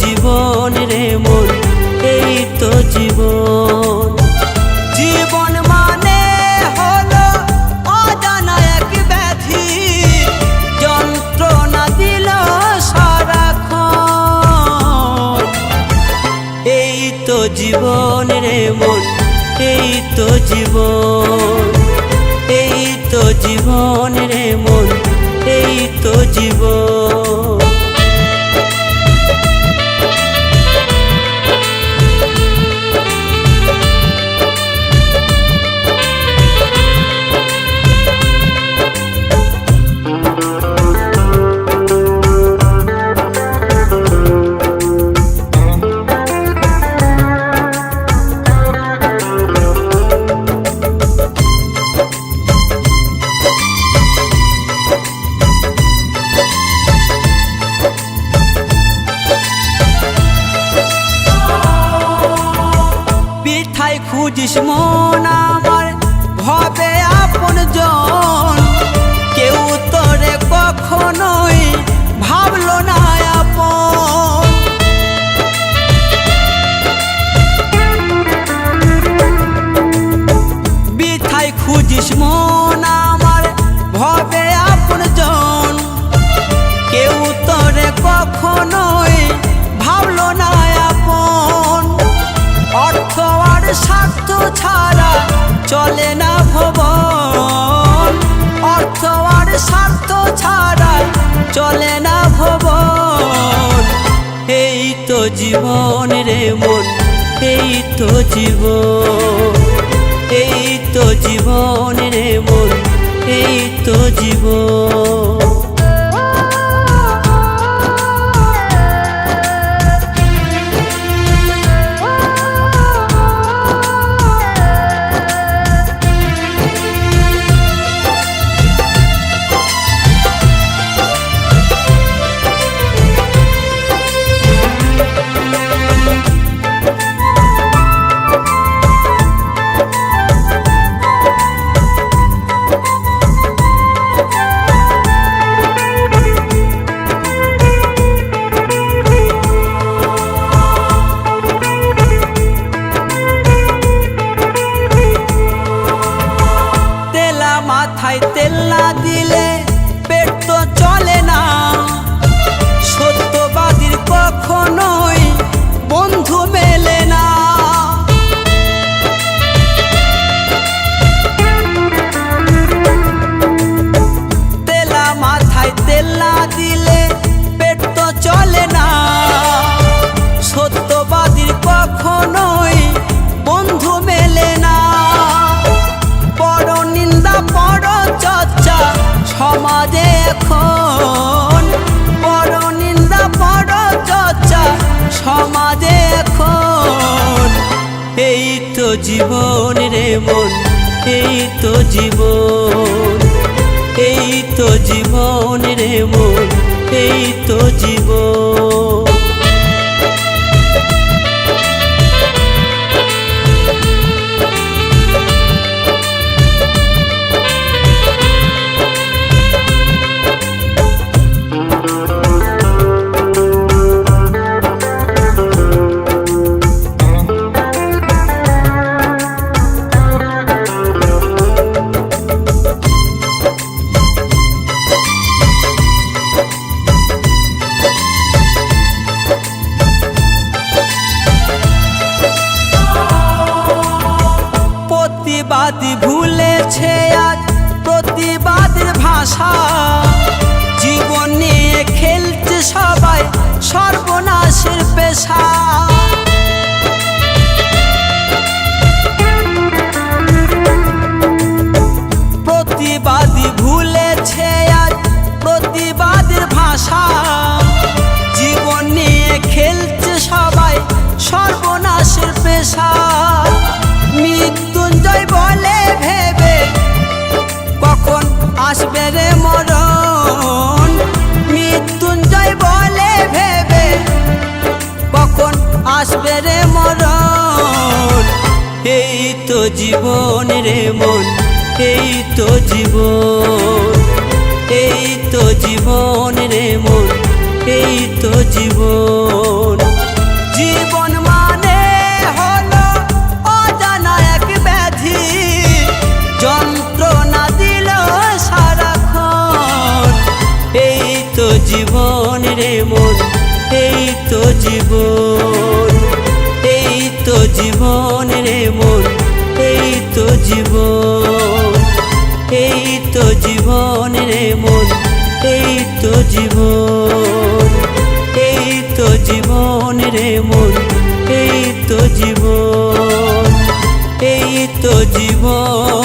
জীবন রে মন, এই তো জীবন। জীবন মানে হলো অজানা এক ব্যাধি, যন্ত্রণা দিল সারাক্ষণ। এই তো জীবন রে মন, এই তো জীবন, এই তো জীবন রে মন, এই তো জীবন। বৃথায় খুঁজিস মন আমার ভবে আপন জন, কেউ তোরে কখনোই ভাবলো না আপন। বৃথায় খুঁজিস মন আমার ভবে আপন জন, কেউ তোরে কখনোই ভাবলো না আপন। অর্থ আর স্বার্থ ছাড়া চলে না ভুবন, অর্থ আর স্বার্থ ছাড়া চলে না ভুবন। এই তো জীবন রে মন, এই তো জীবন, এই তো জীবন রে মন, এই তো জীবন। মাথায় তেল না দিলে পেট তো চলে না, সত্যবাদীর কখনোই বন্ধু মেলে না। তেলা মাথায় তেল না দিলে পেট তো চলে না, সত্যবাদীর কখনোই বন্ধু মেলে না। বড় নিন্দা বড় চর্চা সমাজে এখন, বড় নিন্দা বড় চর্চা সমাজে এখন। এই তো জীবন রে মন, এই তো জীবন, এই তো জীবন রে মন, এই তো জীবন। প্রতিবাদী ভুলেছে আজ প্রতিবাদের ভাষা, জীবন নিয়ে খেলছে সবাই সর্বনাশের পেশা। প্রতিবাদী ভুলেছে আজ প্রতিবাদের ভাষা, জীবন নিয়ে খেলছে সবাই সর্বনাশের পেশা। মৃত্যুঞ্জয় বলে ভেবে কখন আসবে রে মরণ, মৃত্যুঞ্জয় বলে ভেবে কখন আসবে রে মরণ। এই তো জীবন রে মন, এই তো জীবন, এই তো জীবন রে মন, এই তো জীবন। জীবন, এই তো জীবন রে মন, এই তো জীবন, এই তো জীবন রে মন, এই তো জীবন, এই তো জীবন রে মন, এই তো জীবন, এই তো জীবন।